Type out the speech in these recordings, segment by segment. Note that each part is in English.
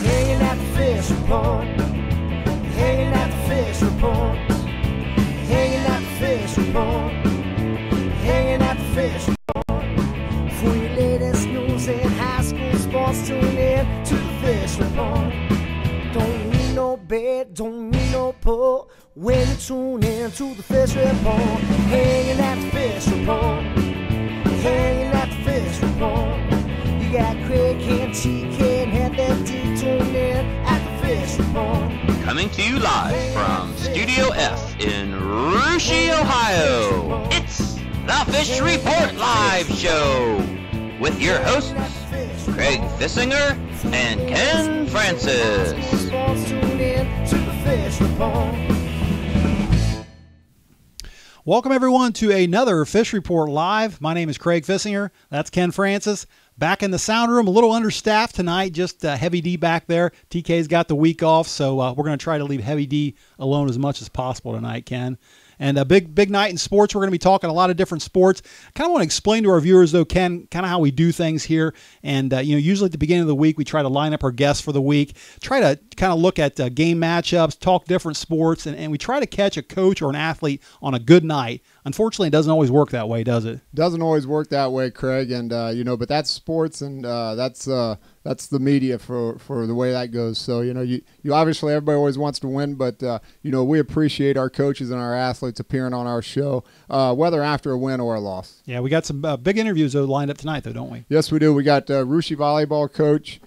Hanging at the fish report. Hanging at the fish report. Hanging at the fish report. Hanging at the fish report. For your latest news in high school sports, tune in to the fish report. Don't need no bed, don't need no pull when you tune in to the fish report. Hanging at the fish report. Hanging at the fish report. You got Craig and TK and Head and D tuned in at the fish report. Coming to you live from Studio F in Russia, Ohio. It's the Fish Report Live Show with your hosts, Craig Fissinger and Ken Francis. Welcome everyone to another Fish Report Live. My name is Craig Fissinger. That's Ken Francis. Back in the sound room, a little understaffed tonight, just Heavy D back there. TK's got the week off, so we're going to try to leave Heavy D alone as much as possible tonight, Ken. And a big night in sports. We're going to be talking a lot of different sports. I kind of want to explain to our viewers, though, Ken, kind of how we do things here. And, usually at the beginning of the week, we try to line up our guests for the week, try to kind of look at game matchups, talk different sports, and we try to catch a coach or an athlete on a good night. Unfortunately, it doesn't always work that way, does it? Doesn't always work that way, Craig. And, but that's sports, and that's the media for the way that goes. So, you obviously everybody always wants to win, but, we appreciate our coaches and our athletes appearing on our show, whether after a win or a loss. Yeah, we got some big interviews lined up tonight, though, don't we? Yes, we do. We got Russia volleyball coach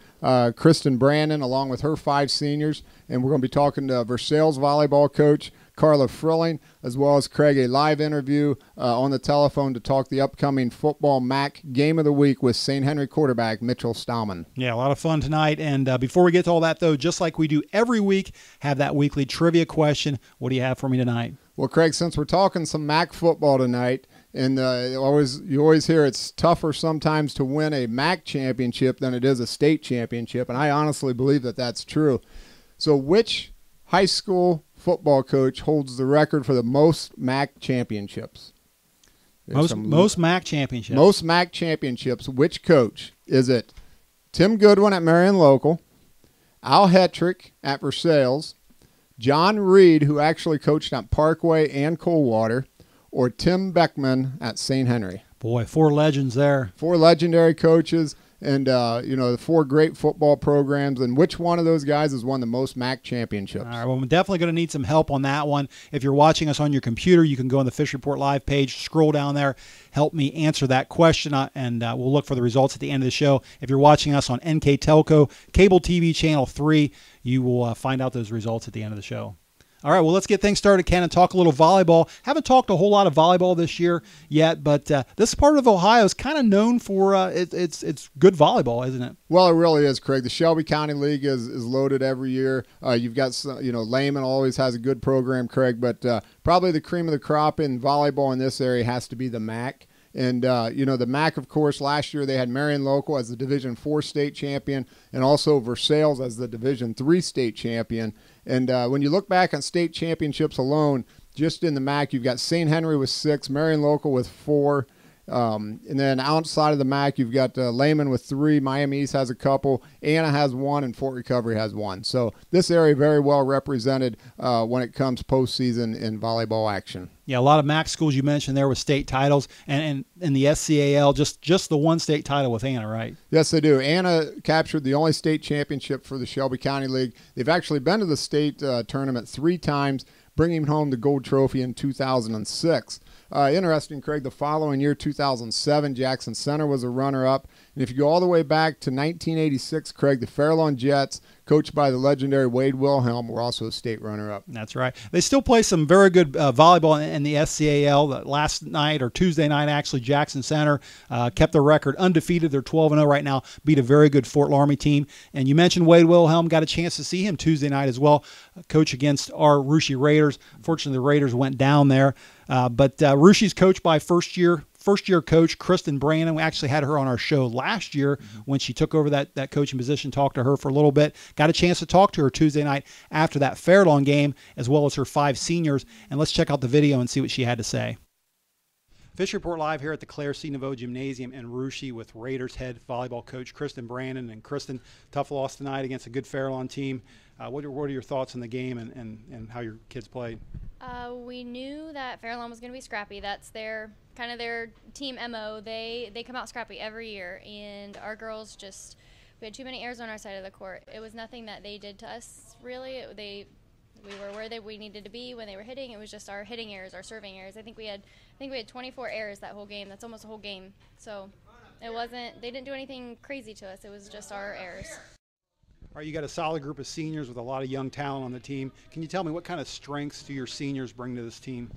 Kristen Brandon along with her 5 seniors, and we're going to be talking to Versailles volleyball coach Karla Frilling, as well as Craig, a live interview on the telephone to talk the upcoming football MAC game of the week with St. Henry quarterback Mitchel Stammen. Yeah, a lot of fun tonight. And before we get to all that, though, just like we do every week, have that weekly trivia question. What do you have for me tonight? Well, Craig, since we're talking some MAC football tonight, and you always hear it's tougher sometimes to win a MAC championship than it is a state championship, and I honestly believe that that's true. So which high school football coach holds the record for the most MAC championships? Most MAC championships. Most MAC championships. Which coach? Is it Tim Goodwin at Marion Local, Al Hetrick at Versailles, John Reed, who actually coached at Parkway and Coldwater, or Tim Beckman at St. Henry? Boy, 4 legends there. 4 legendary coaches. And, the 4 great football programs. And which one of those guys has won the most MAC championships? All right, well, we're definitely going to need some help on that one. If you're watching us on your computer, you can go on the Fish Report Live page, scroll down there, help me answer that question, and we'll look for the results at the end of the show. If you're watching us on NK Telco, Cable TV Channel 3, you will find out those results at the end of the show. All right, well, let's get things started, Ken, and talk a little volleyball. Haven't talked a whole lot of volleyball this year yet, but this part of Ohio is kind of known for it's good volleyball, isn't it? Well, it really is, Craig. The Shelby County League is loaded every year. You've got, Lehman always has a good program, Craig, but probably the cream of the crop in volleyball in this area has to be the MAC. And, the MAC, of course, last year they had Marion Local as the Division IV state champion and also Versailles as the Division III state champion. And when you look back on state championships alone, just in the MAC, you've got St. Henry with 6, Marion Local with 4. And then outside of the MAC, you've got Lehman with 3, Miami East has a couple, Anna has 1, and Fort Recovery has 1. So this area very well represented when it comes postseason in volleyball action. Yeah, a lot of MAC schools you mentioned there with state titles, and in the SCAL, just the one state title with Anna, right? Yes, they do. Anna captured the only state championship for the Shelby County League. They've actually been to the state tournament 3 times, bringing home the gold trophy in 2006. Interesting, Craig, the following year, 2007, Jackson Center was a runner-up. And if you go all the way back to 1986, Craig, the Fairlawn Jets, coached by the legendary Wade Wilhelm, were also a state runner-up. That's right. They still play some very good volleyball in the SCAL. Last night, or Tuesday night, actually, Jackson Center kept their record undefeated. They're 12-0 right now, beat a very good Fort Laramie team. And you mentioned Wade Wilhelm, got a chance to see him Tuesday night as well, coach against our Russia Raiders. Fortunately, the Raiders went down there. But Russia's coached by first-year coach Kristen Brandon. We actually had her on our show last year when she took over that coaching position, talked to her for a little bit. Got a chance to talk to her Tuesday night after that Fairlawn game, as well as her 5 seniors. And let's check out the video and see what she had to say. Fish Report Live here at the Claire C. Nouveau Gymnasium in Russia with Raiders head volleyball coach Kristen Brandon. And Kristen, tough loss tonight against a good Fairlawn team. What are your thoughts on the game and how your kids played? We knew that Fairlawn was going to be scrappy. That's their team MO. They come out scrappy every year, and our girls we had too many errors on our side of the court. It was nothing that they did to us, really. We were where we needed to be when they were hitting. It was just our hitting errors, our serving errors. I think we had 24 errors that whole game. That's almost a whole game. So they didn't do anything crazy to us. It was just our errors. All right, you got a solid group of seniors with a lot of young talent on the team. Can you tell me what kind of strengths do your seniors bring to this team?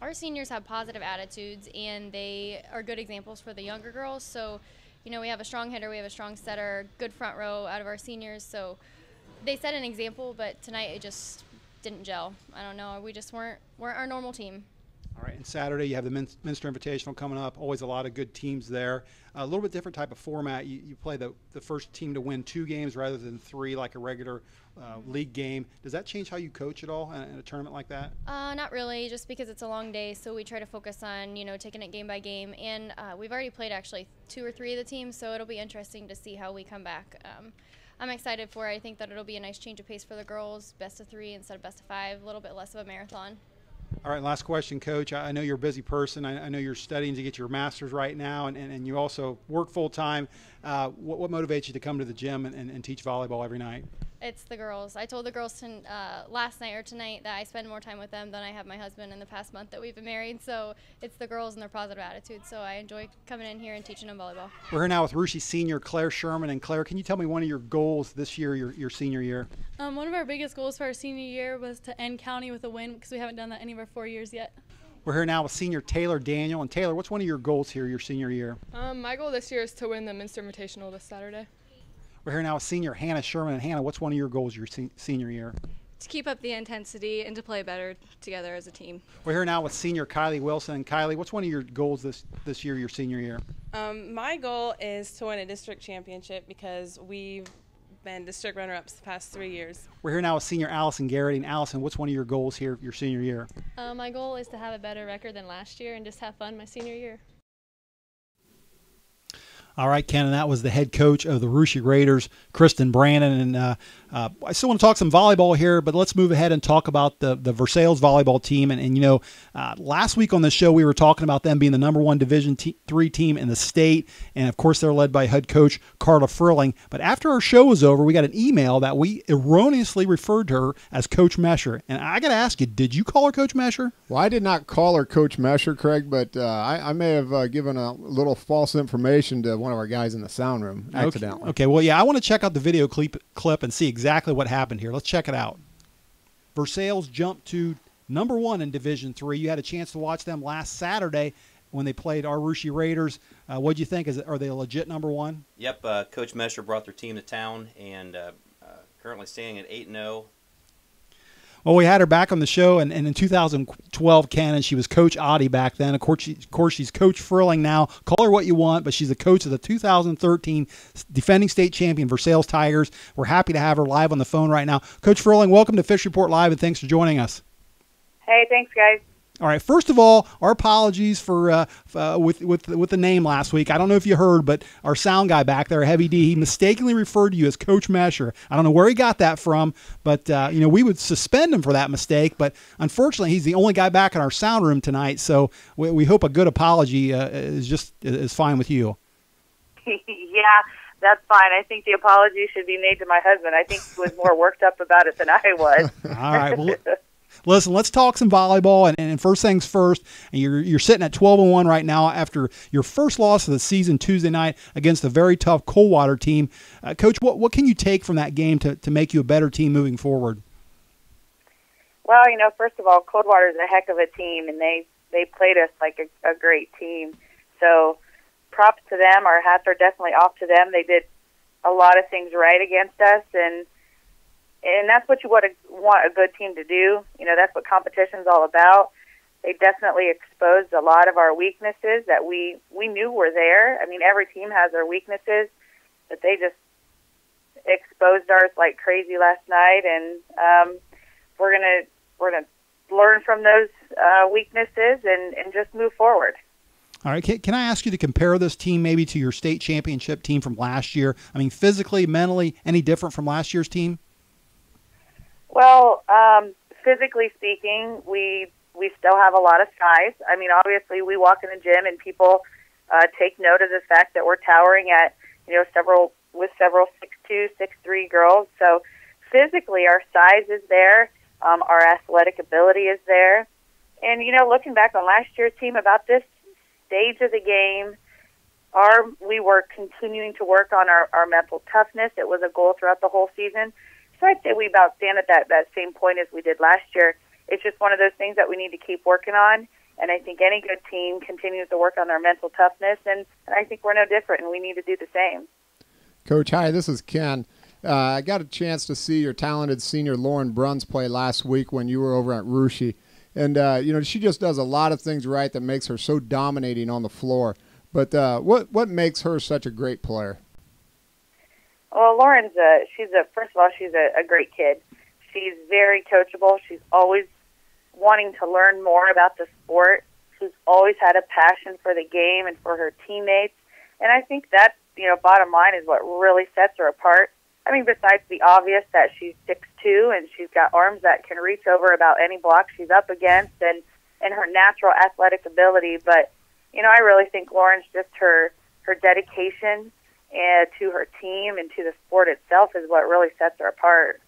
Our seniors have positive attitudes, and they are good examples for the younger girls. So, we have a strong hitter, we have a strong setter, good front row out of our seniors. So they set an example, but tonight it just didn't gel. I don't know. We just weren't our normal team. All right, and Saturday you have the Minster Invitational coming up. Always a lot of good teams there. A little bit different type of format. You play the first team to win 2 games rather than 3 like a regular league game. Does that change how you coach at all in a tournament like that? Not really, just because it's a long day, so we try to focus on, taking it game by game. And we've already played actually 2 or 3 of the teams, so it'll be interesting to see how we come back. I'm excited for it. I think that it'll be a nice change of pace for the girls, best of 3 instead of best of 5, a little bit less of a marathon. All right, last question, Coach. I know you're a busy person. I know you're studying to get your master's right now, and you also work full-time. What motivates you to come to the gym and teach volleyball every night? It's the girls. I told the girls last night or tonight that I spend more time with them than I have my husband in the past month that we've been married. So it's the girls and their positive attitude. So I enjoy coming in here and teaching them volleyball. We're here now with Russia senior Claire Sherman. And Claire, can you tell me one of your goals this year, your senior year? One of our biggest goals for our senior year was to end county with a win, because we haven't done that any of our 4 years yet. We're here now with senior Taylor Daniel. And Taylor, what's one of your goals here your senior year? My goal this year is to win the Minster Invitational this Saturday. We're here now with senior Hannah Sherman. And Hannah, what's one of your goals your senior year? To keep up the intensity and to play better together as a team. We're here now with senior Kylie Wilson. And Kylie, what's one of your goals this year, your senior year? My goal is to win a district championship, because we've been district runner-ups the past 3 years. We're here now with senior Allison Garrity. And Allison, what's one of your goals here your senior year? My goal is to have a better record than last year and just have fun my senior year. All right, Ken, and that was the head coach of the Russia Raiders, Kristen Brandon. And I still want to talk some volleyball here, but let's move ahead and talk about the Versailles volleyball team. And last week on the show, we were talking about them being the #1 Division III team in the state. And, of course, they're led by head coach Karla Frilling. But after our show was over, we got an email that we erroneously referred to her as Coach Mesher. And I got to ask you, did you call her Coach Mesher? Well, I did not call her Coach Mesher, Craig, but I may have given a little false information to one of our guys in the sound room accidentally. Okay, well, yeah, I want to check out the video clip and see exactly what happened here. Let's check it out. Versailles jumped to #1 in Division III. You had a chance to watch them last Saturday when they played our Russia Raiders. What do you think? Are they a legit #1? Yep, Coach Mesher brought their team to town, and currently standing at 8-0. Well, we had her back on the show, and in 2012, Ken, and she was Coach Oddie back then. Of course, she's Coach Frilling now. Call her what you want, but she's the coach of the 2013 defending state champion Versailles Tigers. We're happy to have her live on the phone right now. Coach Frilling, welcome to Fish Report Live, and thanks for joining us. Hey, thanks, guys. All right. First of all, our apologies for with the name last week. I don't know if you heard, but our sound guy back there, Heavy D, he mistakenly referred to you as Coach Mesher. I don't know where he got that from, but we would suspend him for that mistake. But unfortunately, he's the only guy back in our sound room tonight. So we hope a good apology is fine with you. Yeah, that's fine. I think the apology should be made to my husband. I think he was more worked up about it than I was. All right. Well, listen, let's talk some volleyball, and first things first. You're sitting at 12-1 right now after your first loss of the season Tuesday night against a very tough Coldwater team. Coach, what can you take from that game to make you a better team moving forward? Well, first of all, Coldwater is a heck of a team, and they played us like a great team. So props to them. Our hats are definitely off to them. They did a lot of things right against us, and that's what you want a good team to do. That's what competition's all about. They definitely exposed a lot of our weaknesses that we knew were there. I mean, every team has their weaknesses, but they just exposed ours like crazy last night, and we're gonna learn from those weaknesses and just move forward. All right, can I ask you to compare this team maybe to your state championship team from last year? I mean, physically, mentally, any different from last year's team? Well, physically speaking, we still have a lot of size. I mean, obviously, we walk in the gym and people take note of the fact that we're towering at several 6'2", 6'3" girls. So physically, our size is there. Our athletic ability is there. And looking back on last year's team, about this stage of the game, we were continuing to work on our mental toughness. It was a goal throughout the whole season. So I'd say we about stand at that same point as we did last year. It's just one of those things that we need to keep working on. And I think any good team continues to work on their mental toughness, and I think we're no different, and we need to do the same. Coach, hi, this is Ken. I got a chance to see your talented senior Lauren Bruns play last week when you were over at Russia. And, she just does a lot of things right that makes her so dominating on the floor. But what makes her such a great player? Well, Lauren's first of all, she's a great kid. She's very coachable. She's always wanting to learn more about the sport. She's always had a passion for the game and for her teammates. And I think that, bottom line is what really sets her apart. I mean, besides the obvious that she's 6'2", and she's got arms that can reach over about any block she's up against, and her natural athletic ability. But, I really think Lauren's just her dedication to her team and to the sport itself is what really sets her apart.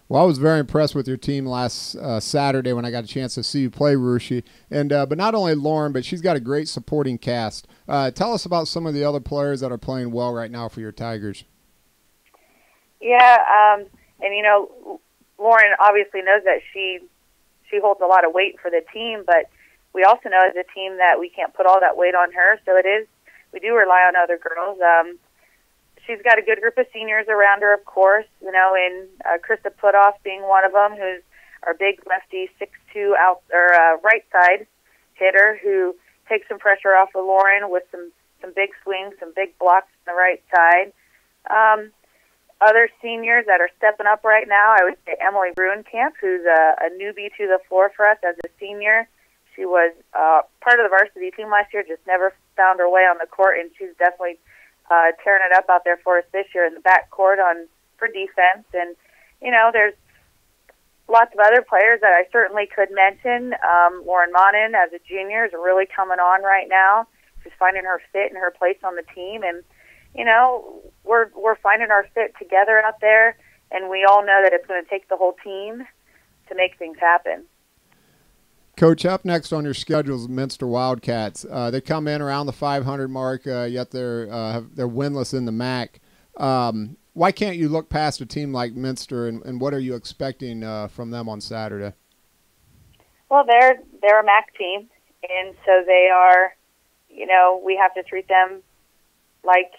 Well, I was very impressed with your team last Saturday when I got a chance to see you play Russia. And but not only Lauren, but she's got a great supporting cast. Tell us about some of the other players that are playing well right now for your Tigers. Yeah, and Lauren obviously knows that she holds a lot of weight for the team, but we also know as a team that we can't put all that weight on her. So we do rely on other girls. She's got a good group of seniors around her, of course, and Krista Putoff being one of them, who's our big lefty 6'2" right side hitter who takes some pressure off of Lauren with some big swings, some big blocks on the right side. Other seniors that are stepping up right now, I would say Emily Ruenkamp, who's a newbie to the floor for us as a senior. She was part of the varsity team last year, just never found her way on the court, and she's definitely tearing it up out there for us this year in the backcourt for defense. And, there's lots of other players that I certainly could mention. Lauren Monin, as a junior, is really coming on right now. She's finding her fit and her place on the team. And, we're finding our fit together out there, and we all know that it's going to take the whole team to make things happen. Coach, up next on your schedule is Minster Wildcats. They come in around the 500 mark, yet they're winless in the MAC. Why can't you look past a team like Minster, and what are you expecting from them on Saturday? Well, they're a MAC team, and so they are. We have to treat them like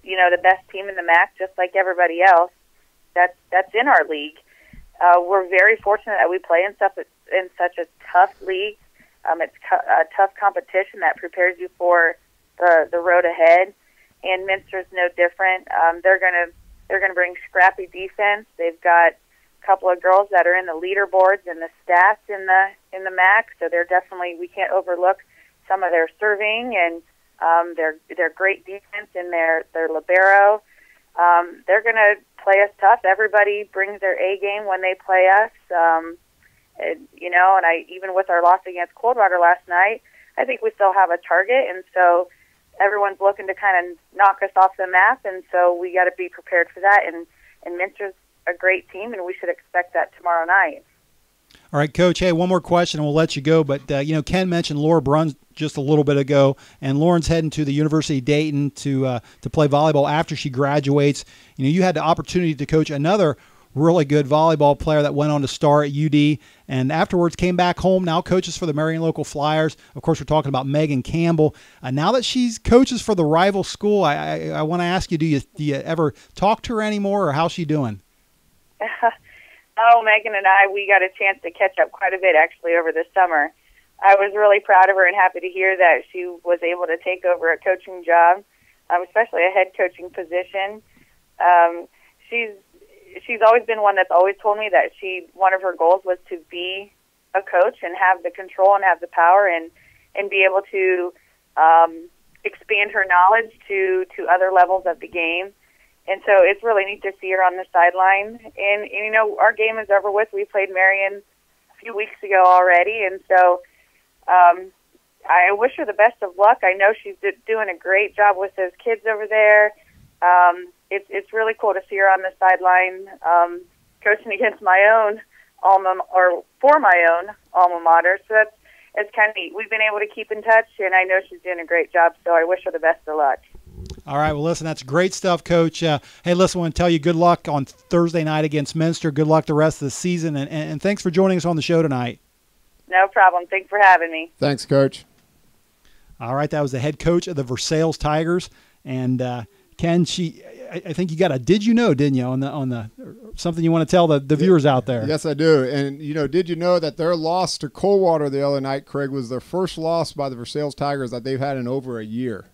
the best team in the MAC, just like everybody else that's in our league. We're very fortunate that we play in such a tough league. It's a tough competition that prepares you for the road ahead, and Minster's no different. They're gonna bring scrappy defense. They've got a couple of girls that are in the leaderboards and the stats in the MAC, so we can't overlook some of their serving and their great defense in their libero. They're gonna play us tough. Everybody brings their A game when they play us. And even with our loss against Coldwater last night, I think we still have a target, and so everyone's looking to kind of knock us off the map, and so we got to be prepared for that. And Minster's a great team, and we should expect that tomorrow night. All right, Coach. Hey, one more question, and we'll let you go. But Ken mentioned Laura Bruns just a little bit ago, and Lauren's heading to the University of Dayton to play volleyball after she graduates. You had the opportunity to coach another really good volleyball player that went on to star at UD, and afterwards came back home. Now coaches for the Marion Local Flyers. Of course, we're talking about Megan Campbell. Now that she's coaches for the rival school, I want to ask you: do you ever talk to her anymore, or how's she doing? Oh, Megan and we got a chance to catch up quite a bit, actually, over the summer. I was really proud of her and happy to hear that she was able to take over a coaching job, especially a head coaching position. She's always been one that's always told me that one of her goals was to be a coach and have the control and have the power and be able to expand her knowledge to other levels of the game. And so it's really neat to see her on the sideline. And you know, our game is over with. We played Marion a few weeks ago already, and so I wish her the best of luck. I know she's doing a great job with those kids over there. It's really cool to see her on the sideline, coaching against my own for my own alma mater. So it's kind of neat. We've been able to keep in touch, and I know she's doing a great job. So I wish her the best of luck. All right, well, listen, that's great stuff, Coach. Hey, listen, I want to tell you good luck on Thursday night against Minster. Good luck the rest of the season, and thanks for joining us on the show tonight. No problem. Thanks for having me. Thanks, Coach. All right, that was the head coach of the Versailles Tigers, and Ken, I think you got a did you know, didn't you, on the something you want to tell the viewers out there? Yes, I do. And you know, did you know that their loss to Coldwater the other night, Craig, was their first loss by the Versailles Tigers that they've had in over a year.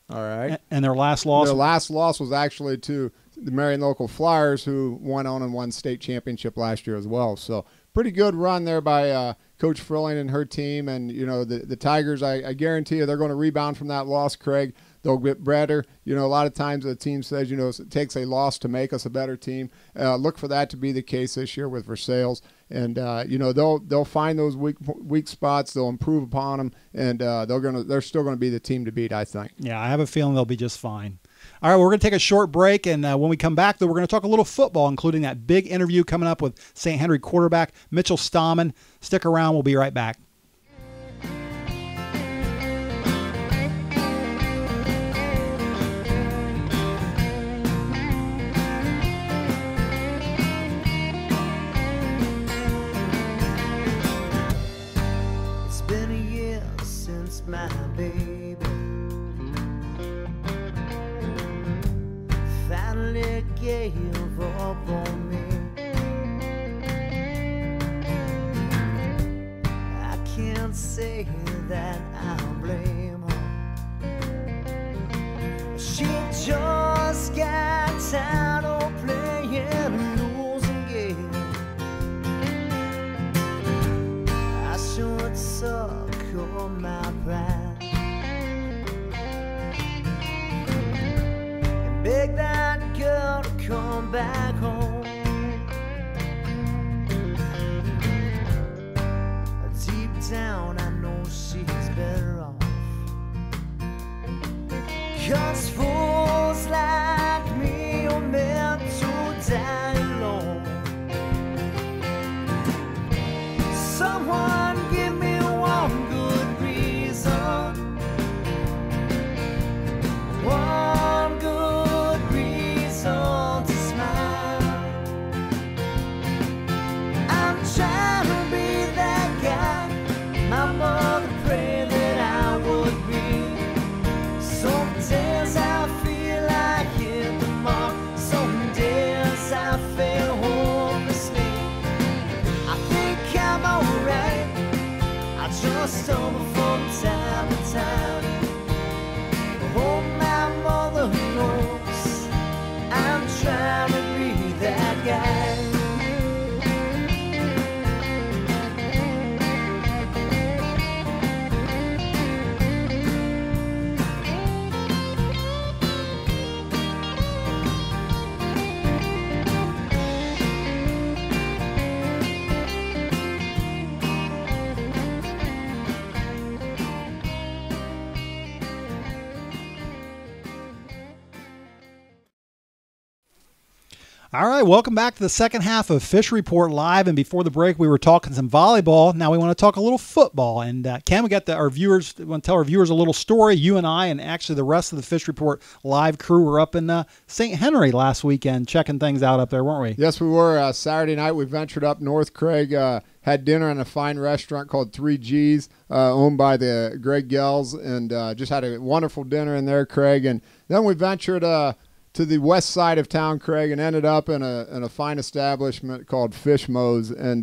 All right. And their last loss? Their last loss was actually to the Marion Local Flyers, who went on and won state championship last year as well. So pretty good run there by Coach Frilling and her team. And, you know, the Tigers, I guarantee you they're going to rebound from that loss, Craig. They'll get better. You know, a lot of times the team says, you know, it takes a loss to make us a better team. Look for that to be the case this year with Versailles. And, you know, they'll find those weak spots. They'll improve upon them. And they're still going to be the team to beat, I think. Yeah, I have a feeling they'll be just fine. All right, we're going to take a short break. And when we come back, though, we're going to talk a little football, including that big interview coming up with St. Henry quarterback Mitchel Stammen. Stick around. We'll be right back. My baby finally gave up on me. I can't say that I'll blame her. She just got tired of playing a losing game. I should suck on my pride and beg that girl to come back home. Deep down I know she's better off, 'cause fools like me are meant to die alone. Someone give me one good reason, one good reason to smile. I'm trying to be that guy my mother prayed that I would be. Some days I feel like hitting the mark, some days I fail hopelessly. I think I'm alright, I just stumble from time to time. Oh, my mother knows I'm trying to be that guy. All right, welcome back to the second half of Fish Report Live. And before the break, we were talking some volleyball. Now we want to talk a little football. And Ken, we got our viewers. We want to tell our viewers a little story. You and I, and actually the rest of the Fish Report Live crew, were up in St. Henry last weekend, checking things out up there, weren't we? Yes, we were. Saturday night, we ventured up north. Craig had dinner in a fine restaurant called 3Gs, owned by the Greg Gells, and just had a wonderful dinner in there, Craig. And then we ventured to the west side of town, Craig, and ended up in a fine establishment called Fish Mo's, and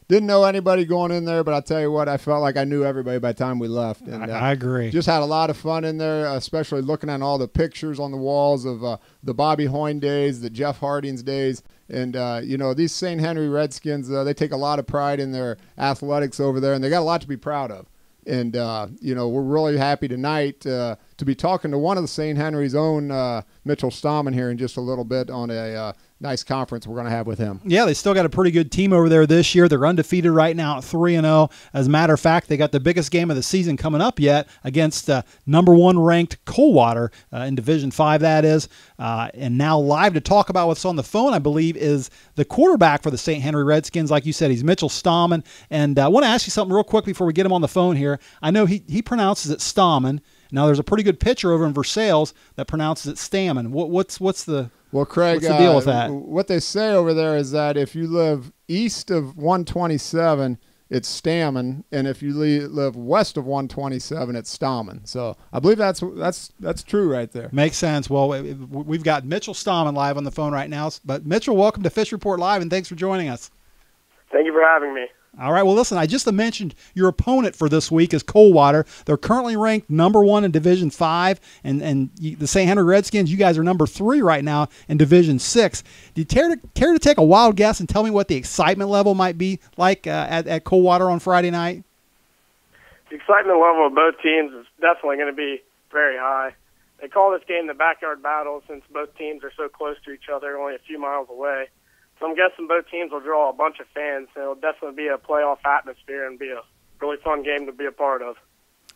didn't know anybody going in there, but I tell you what, I felt like I knew everybody by the time we left. And I agree. Just had a lot of fun in there, especially looking at all the pictures on the walls of the Bobby Hoyne days, the Jeff Harding's days, and you know, these St. Henry Redskins, they take a lot of pride in their athletics over there, and they got a lot to be proud of. And, we're really happy tonight to be talking to one of the St. Henry's own Mitchel Stammen here in just a little bit on a nice conference we're going to have with him. Yeah, they still got a pretty good team over there this year. They're undefeated right now at 3-0. As a matter of fact, they got the biggest game of the season coming up yet against number 1 ranked Coldwater in Division 5, that is. And now live to talk about what's on the phone, I believe, is the quarterback for the St. Henry Redskins. Like you said, he's Mitchel Stammen. And I want to ask you something real quick before we get him on the phone here. I know he pronounces it Stammen. Now, there's a pretty good pitcher over in Versailles that pronounces it Stammen. What's the... Well, Craig, what's the deal with that? What they say over there is that if you live east of 127, it's Stammen, and if you live west of 127, it's Stammen. So I believe that's true right there. Makes sense. Well, we've got Mitchel Stammen live on the phone right now. But Mitchell, welcome to Fish Report Live, and thanks for joining us. Thank you for having me. All right. Well, listen, I just mentioned your opponent for this week is Coldwater. They're currently ranked number 1 in Division 5, and the St. Henry Redskins, you guys are number 3 right now in Division 6. Do you care to take a wild guess and tell me what the excitement level might be like at Coldwater on Friday night? The excitement level of both teams is definitely going to be very high. They call this game the backyard battle since both teams are so close to each other, only a few miles away. So I'm guessing both teams will draw a bunch of fans. It'll definitely be a playoff atmosphere and be a really fun game to be a part of.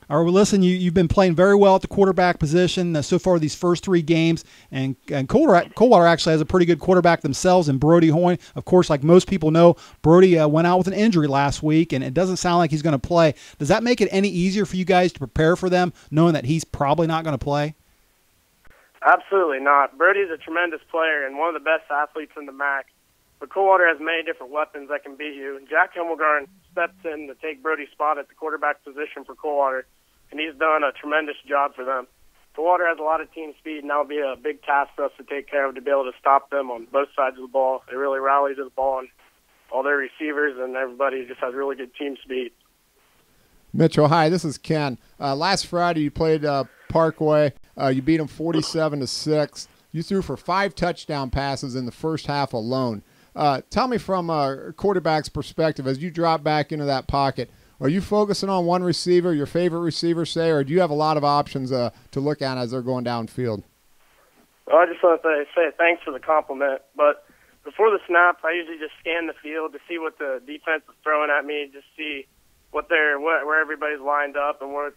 All right, well, listen, you've been playing very well at the quarterback position so far these first 3 games, and Coldwater actually has a pretty good quarterback themselves in Brody Hoyne. Of course, like most people know, Brody went out with an injury last week, and it doesn't sound like he's going to play. Does that make it any easier for you guys to prepare for them, knowing that he's probably not going to play? Absolutely not. Brody's a tremendous player and one of the best athletes in the MAC. But Coldwater has many different weapons that can beat you. And Jack Himmelgarn steps in to take Brody's spot at the quarterback position for Coldwater, and he's done a tremendous job for them. Coldwater has a lot of team speed, and that'll be a big task for us to take care of to be able to stop them on both sides of the ball. They really rally to the ball, and all their receivers and everybody just has really good team speed. Mitchell, hi, this is Ken. Last Friday you played Parkway. You beat them 47-6. You threw for 5 touchdown passes in the first half alone. Tell me from a quarterback's perspective, as you drop back into that pocket, are you focusing on one receiver, your favorite receiver, say, or do you have a lot of options to look at as they're going downfield? Well, I just want to say thanks for the compliment. But before the snap, I usually just scan the field to see what the defense is throwing at me, just see where everybody's lined up and where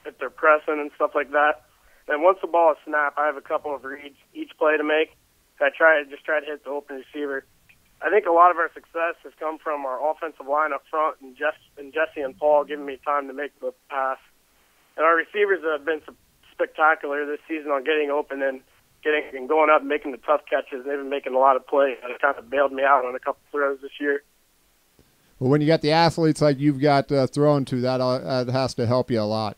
if they're pressing and stuff like that. Then once the ball is snapped, I have a couple of reads each play to make. I try to hit the open receiver. I think a lot of our success has come from our offensive line up front and Jesse and Paul giving me time to make the pass. And our receivers have been spectacular this season on getting open and going up and making the tough catches. They've been making a lot of plays, and it kind of bailed me out on a couple throws this year. Well, when you got the athletes like you've got thrown to, that has to help you a lot.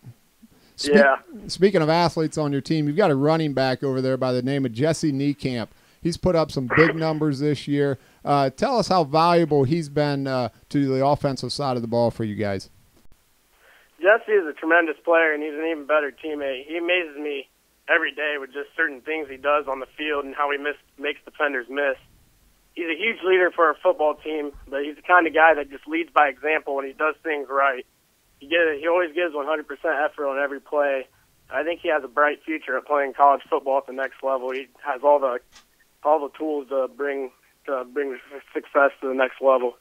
Speaking of athletes on your team, you've got a running back over there by the name of Jesse Niekamp. He's put up some big numbers this year. Tell us how valuable he's been to the offensive side of the ball for you guys. Jesse is a tremendous player, and he's an even better teammate. He amazes me every day with just certain things he does on the field and how he makes defenders miss. He's a huge leader for our football team, but he's the kind of guy that just leads by example when he does things right. He always gives 100% effort on every play. I think he has a bright future at playing college football at the next level. He has all the tools to bring success to the next level.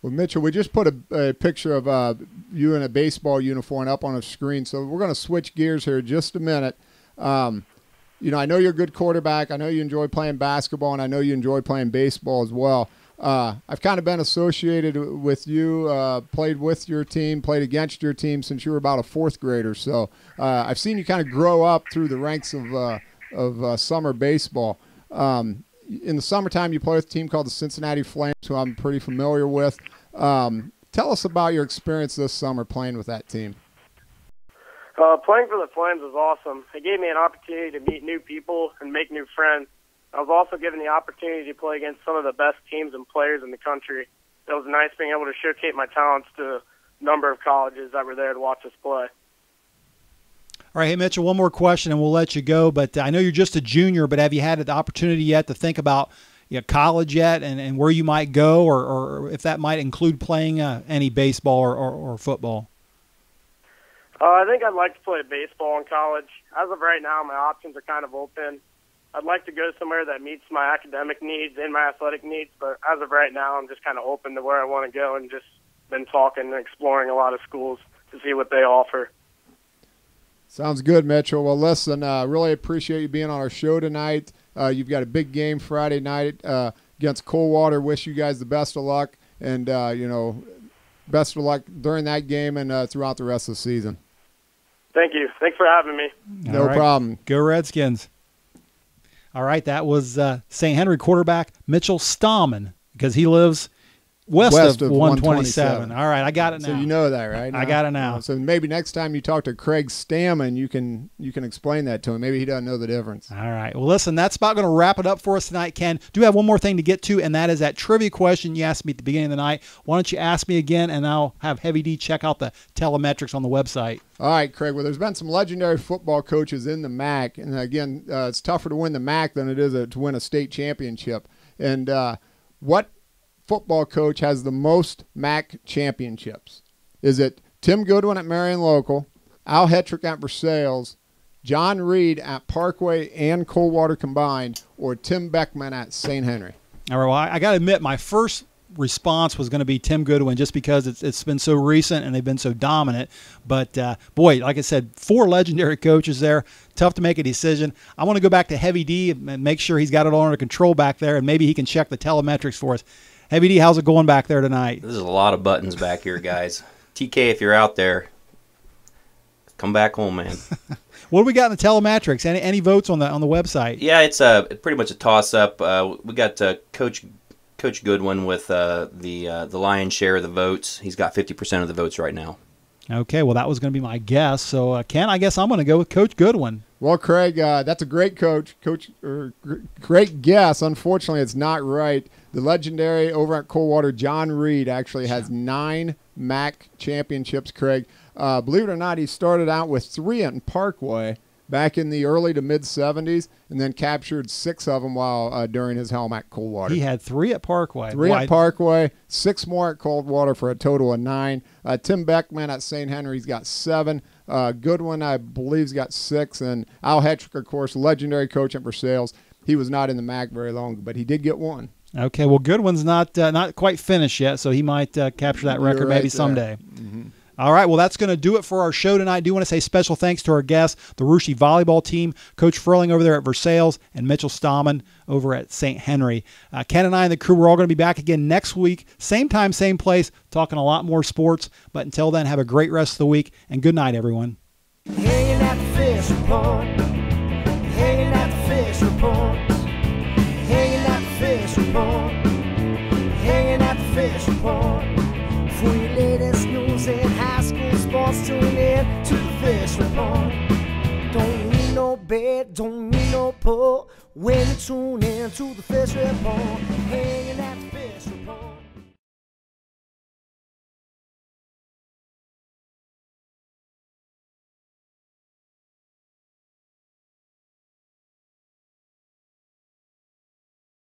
Well, Mitchell, we just put a picture of you in a baseball uniform up on a screen, so we're going to switch gears here just a minute. I know you're a good quarterback. I know you enjoy playing basketball, and I know you enjoy playing baseball as well. I've kind of been associated with you, played with your team, played against your team since you were about a 4th grader. So I've seen you kind of grow up through the ranks of summer baseball. In the summertime, you play with a team called the Cincinnati Flames, who I'm pretty familiar with. Tell us about your experience this summer playing with that team. Playing for the Flames was awesome. It gave me an opportunity to meet new people and make new friends. I was also given the opportunity to play against some of the best teams and players in the country. It was nice being able to showcase my talents to a number of colleges that were there to watch us play. All right, hey, Mitchell, one more question and we'll let you go. But I know you're just a junior, but have you had the opportunity yet to think about, college yet, and where you might go, or if that might include playing any baseball or football? I think I'd like to play baseball in college. As of right now, my options are kind of open. I'd like to go somewhere that meets my academic needs and my athletic needs, but as of right now, I'm just kind of open to where I want to go and just been talking and exploring a lot of schools to see what they offer. Sounds good, Mitchell. Well, listen, really appreciate you being on our show tonight. You've got a big game Friday night against Coldwater. Wish you guys the best of luck, and, best of luck during that game and throughout the rest of the season. Thank you. Thanks for having me. No problem. Go Redskins. All right, that was St. Henry quarterback Mitchel Stammen, because he lives west of 127. All right, I got it now. So you know that, right? I got it now. So maybe next time you talk to Craig Stammen, you can explain that to him. Maybe he doesn't know the difference. All right. Well, listen, that's about going to wrap it up for us tonight, Ken. Do have one more thing to get to, and that is that trivia question you asked me at the beginning of the night. Why don't you ask me again, and I'll have Heavy D check out the telemetrics on the website. All right, Craig. Well, there's been some legendary football coaches in the MAC, and again, it's tougher to win the MAC than it is to win a state championship. And what football coach has the most MAC championships? Is it Tim Goodwin at Marion Local, Al Hetrick at Versailles, John Reed at Parkway and Coldwater combined, or Tim Beckman at St. Henry? All right, well, I got to admit, my first response was going to be Tim Goodwin, just because it's been so recent and they've been so dominant. But, boy, like I said, 4 legendary coaches there. Tough to make a decision. I want to go back to Heavy D and make sure he's got it all under control back there, and maybe he can check the telemetrics for us. Heavy D, how's it going back there tonight? There's a lot of buttons back here, guys. TK, if you're out there, come back home, man. What do we got in the telemetrics? Any votes on the website? Yeah, it's pretty much a toss-up. We got Coach Goodwin with the lion's share of the votes. He's got 50% of the votes right now. Okay, well, that was going to be my guess. So, Ken, I guess I'm going to go with Coach Goodwin. Well, Craig, that's a great great guess. Unfortunately, it's not right. The legendary over at Coldwater, John Reed, actually has 9 MAC championships, Craig. Believe it or not, he started out with 3 at Parkway back in the early to mid-'70s, and then captured 6 of them while during his helm at Coldwater. He had 3 at Parkway. 3 at Parkway, 6 more at Coldwater for a total of 9. Tim Beckman at St. Henry's got 7. Goodwin, I believe, has got 6. And Al Hetrick, of course, legendary coach at Versailles. He was not in the MAC very long, but he did get 1. Okay, well, Goodwin's not quite finished yet, so he might capture that record maybe someday. Mm-hmm. All right, well, that's going to do it for our show tonight. I do want to say special thanks to our guests, the Russia volleyball team, Coach Frilling over there at Versailles, and Mitchel Stammen over at St. Henry. Ken and I and the crew, we're all going to be back again next week, same time, same place, talking a lot more sports. But until then, have a great rest of the week, and good night, everyone. Hanging at the fish report. Hanging at the fish report. Hanging at the fish report. Hanging at the fish report. For your latest news in high school sports, tune in to the fish report. Don't need no bed, don't need no pull when you tune in to the fish report. Hanging at the